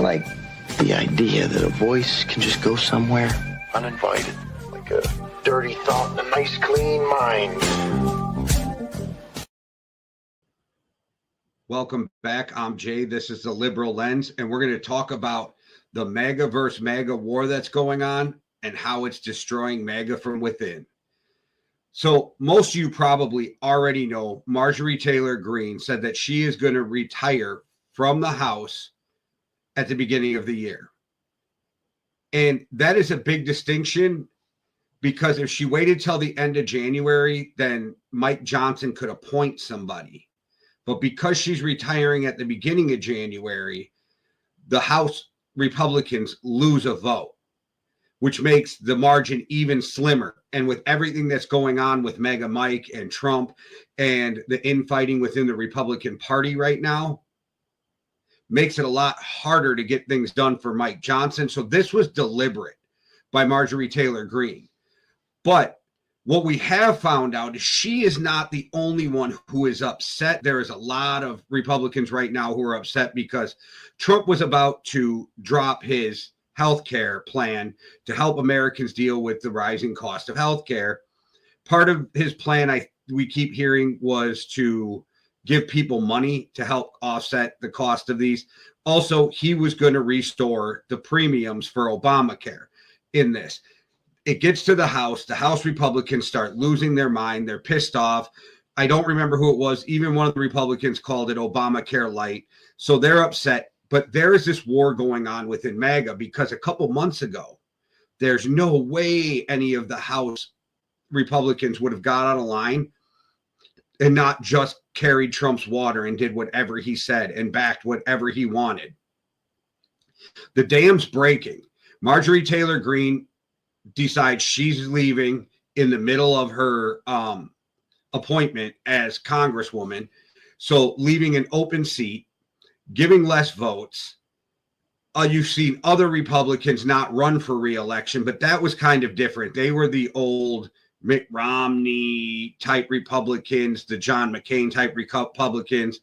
like the idea that a voice can just go somewhere uninvited, like a dirty thought in a nice, clean mind. Welcome back. I'm Jay. This is the Liberal Lens, and we're going to talk about the MAGA versus MAGA war that's going on and how it's destroying MAGA from within. So most of you probably already know Marjorie Taylor Greene said that she is going to retire from the House at the beginning of the year. And that is a big distinction, because if she waited till the end of January, then Mike Johnson could appoint somebody. But because she's retiring at the beginning of January, the House Republicans lose a vote, which makes the margin even slimmer. And with everything that's going on with MAGA Mike and Trump and the infighting within the Republican Party right now, makes it a lot harder to get things done for Mike Johnson. So this was deliberate by Marjorie Taylor Greene. But what we have found out is she is not the only one who is upset. There is a lot of Republicans right now who are upset because Trump was about to drop his health care plan to help Americans deal with the rising cost of health care. Part of his plan, we keep hearing, was to give people money to help offset the cost of these. Also, he was going to restore the premiums for Obamacare in this. It gets to the House Republicans start losing their mind. They're pissed off. I don't remember who it was. Even one of the Republicans called it Obamacare light. So they're upset. But there is this war going on within MAGA, because a couple months ago, there's no way any of the House Republicans would have got out of line and not just carried Trump's water and did whatever he said and backed whatever he wanted. The dam's breaking. Marjorie Taylor Greene decides she's leaving in the middle of her appointment as Congresswoman. So leaving an open seat, giving less votes. You've seen other Republicans not run for re-election, but that was kind of different. They were the old Mitt Romney type Republicans, the John McCain type Republicans,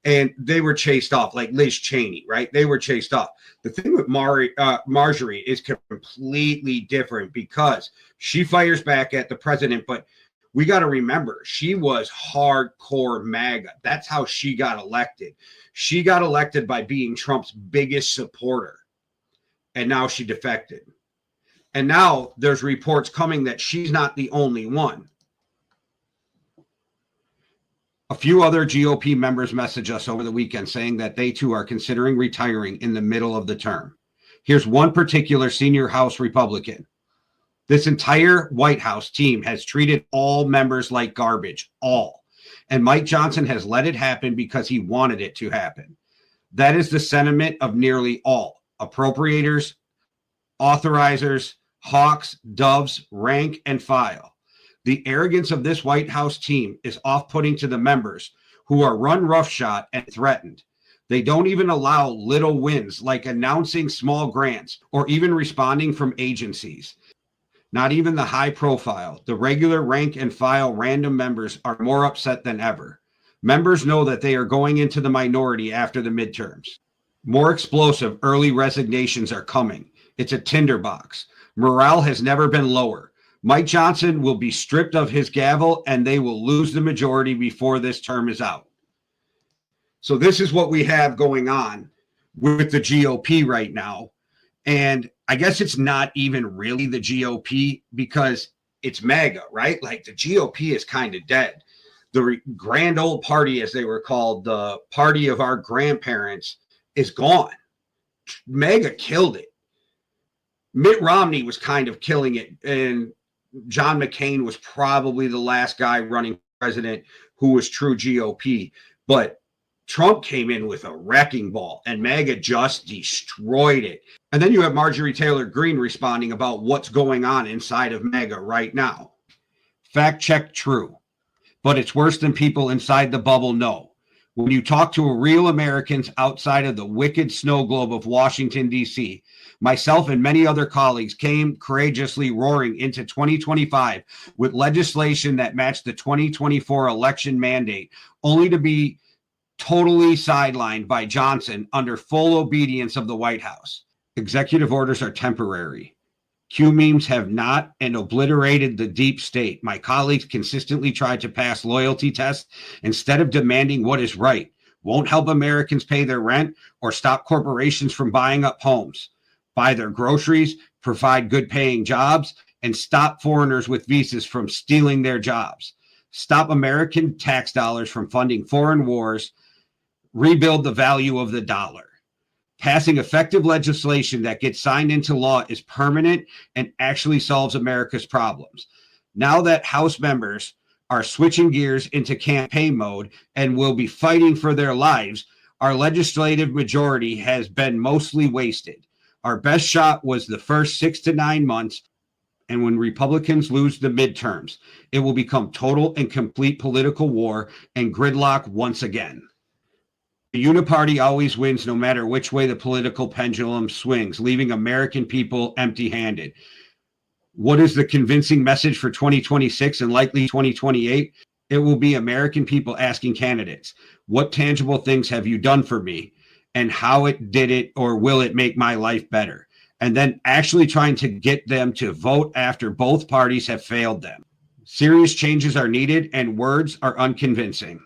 and they were chased off, like Liz Cheney, right? They were chased off. The thing with Marjorie is completely different, because she fires back at the president, but we got to remember, she was hardcore MAGA. That's how she got elected. She got elected by being Trump's biggest supporter, and now she defected. And now there's reports coming that she's not the only one. A few other GOP members messaged us over the weekend saying that they too are considering retiring in the middle of the term. Here's one particular senior House Republican. This entire White House team has treated all members like garbage, all. And Mike Johnson has let it happen because he wanted it to happen. That is the sentiment of nearly all appropriators, authorizers, hawks, doves, rank and file. The arrogance of this White House team is off-putting to the members, who are run roughshod and threatened. They don't even allow little wins, like announcing small grants or even responding from agencies. Not even the high profile, the regular rank and file random members are more upset than ever. Members know that they are going into the minority after the midterms. More explosive early resignations are coming. It's a tinderbox. Morale has never been lower. Mike Johnson will be stripped of his gavel, and they will lose the majority before this term is out. So this is what we have going on with the GOP right now. And I guess it's not even really the GOP, because it's MAGA, right? Like, the GOP is kind of dead. The grand old party, as they were called, the party of our grandparents, is gone. MAGA killed it. Mitt Romney was kind of killing it, and John McCain was probably the last guy running president who was true GOP. But Trump came in with a wrecking ball, and MAGA just destroyed it. And then you have Marjorie Taylor Greene responding about what's going on inside of MAGA right now. Fact check, true. But it's worse than people inside the bubble know. When you talk to real Americans outside of the wicked snow globe of Washington, D.C., myself and many other colleagues came courageously roaring into 2025 with legislation that matched the 2024 election mandate, only to be totally sidelined by Johnson under full obedience of the White House. Executive orders are temporary. Q memes have not and obliterated the deep state. My colleagues consistently tried to pass loyalty tests instead of demanding what is right. Won't help Americans pay their rent or stop corporations from buying up homes, buy their groceries, provide good paying jobs, and stop foreigners with visas from stealing their jobs. Stop American tax dollars from funding foreign wars, rebuild the value of the dollar. Passing effective legislation that gets signed into law is permanent and actually solves America's problems. Now that House members are switching gears into campaign mode and will be fighting for their lives, our legislative majority has been mostly wasted. Our best shot was the first 6 to 9 months, and when Republicans lose the midterms, it will become total and complete political war and gridlock once again. The uniparty always wins no matter which way the political pendulum swings, leaving American people empty-handed. What is the convincing message for 2026 and likely 2028? It will be American people asking candidates, what tangible things have you done for me? And how it did it or will it make my life better? And then actually trying to get them to vote after both parties have failed them. Serious changes are needed and words are unconvincing.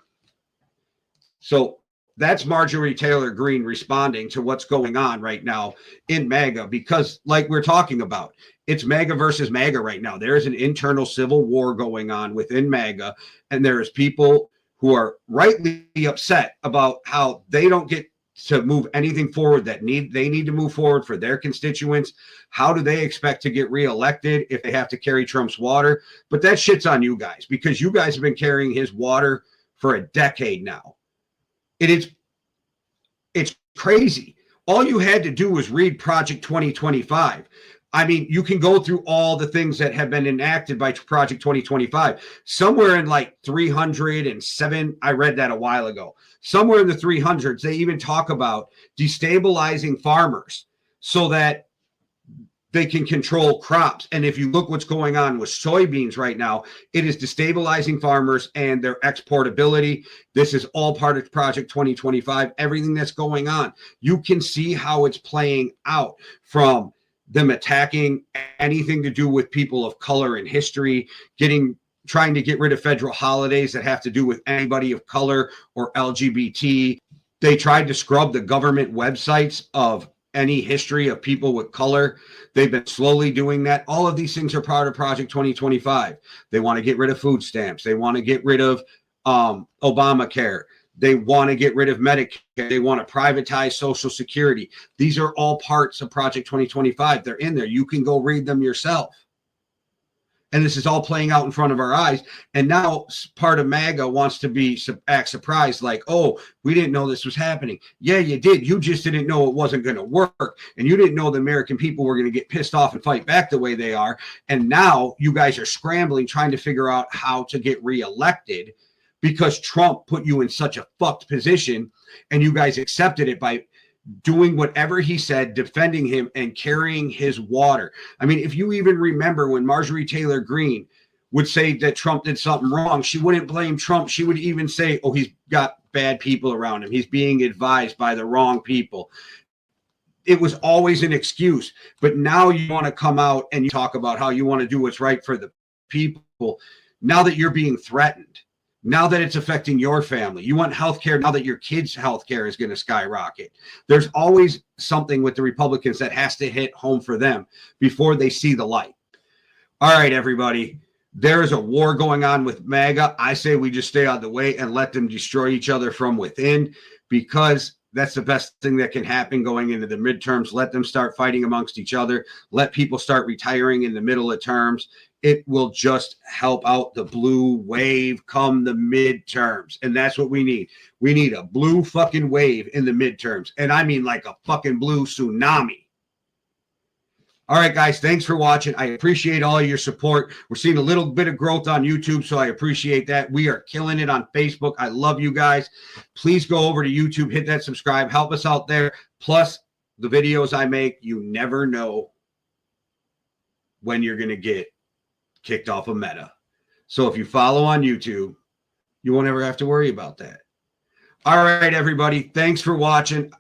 So that's Marjorie Taylor Greene responding to what's going on right now in MAGA, because like we're talking about, it's MAGA versus MAGA right now. There is an internal civil war going on within MAGA, and there is people who are rightly upset about how they don't get to move anything forward that they need to move forward for their constituents. How do they expect to get reelected if they have to carry Trump's water? But that shit's on you guys, because you guys have been carrying his water for a decade now. It's crazy. All you had to do was read Project 2025. I mean, you can go through all the things that have been enacted by Project 2025. Somewhere in like 307, I read that a while ago. Somewhere in the 300s, they even talk about destabilizing farmers so that they can control crops. And if you look what's going on with soybeans right now, it is destabilizing farmers and their exportability. This is all part of Project 2025, everything that's going on. You can see how it's playing out, from them attacking anything to do with people of color in history, trying to get rid of federal holidays that have to do with anybody of color or LGBT. They tried to scrub the government websites of any history of people with color. They've been slowly doing that. All of these things are part of Project 2025. They want to get rid of food stamps. They want to get rid of Obamacare. They want to get rid of Medicare. They want to privatize Social Security. These are all parts of Project 2025. They're in there. You can go read them yourself. And this is all playing out in front of our eyes. And now part of MAGA wants to act surprised, like, oh, we didn't know this was happening. Yeah, you did. You just didn't know it wasn't going to work. And you didn't know the American people were going to get pissed off and fight back the way they are. And now you guys are scrambling, trying to figure out how to get reelected, because Trump put you in such a fucked position, and you guys accepted it by doing whatever he said, defending him and carrying his water. I mean, if you even remember when Marjorie Taylor Greene would say that Trump did something wrong, she wouldn't blame Trump. She would even say, oh, he's got bad people around him. He's being advised by the wrong people. It was always an excuse. But now you want to come out and you talk about how you want to do what's right for the people. Now that you're being threatened, now that it's affecting your family, you want health care now that your kids' health care is going to skyrocket. There's always something with the Republicans that has to hit home for them before they see the light. All right, everybody. There is a war going on with MAGA. I say we just stay out of the way and let them destroy each other from within, because that's the best thing that can happen going into the midterms. Let them start fighting amongst each other. Let people start retiring in the middle of terms. It will just help out the blue wave come the midterms. And that's what we need. We need a blue fucking wave in the midterms. And I mean like a fucking blue tsunami. All right, guys, thanks for watching. I appreciate all your support. We're seeing a little bit of growth on YouTube, so I appreciate that. We are killing it on Facebook. I love you guys. Please go over to YouTube, hit that subscribe, help us out there. Plus, the videos I make, you never know when you're going to get kicked off of Meta. So if you follow on YouTube, you won't ever have to worry about that. All right, everybody. Thanks for watching.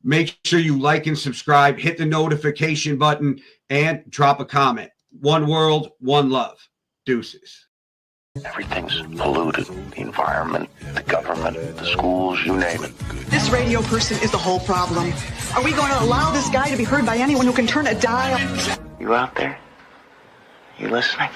Make sure you like and subscribe, hit the notification button, and drop a comment. One world, one love. Deuces. Everything's polluted. The environment, the government, the schools, you name it. This radio person is the whole problem. Are we going to allow this guy to be heard by anyone who can turn a dial? You out there? You listening?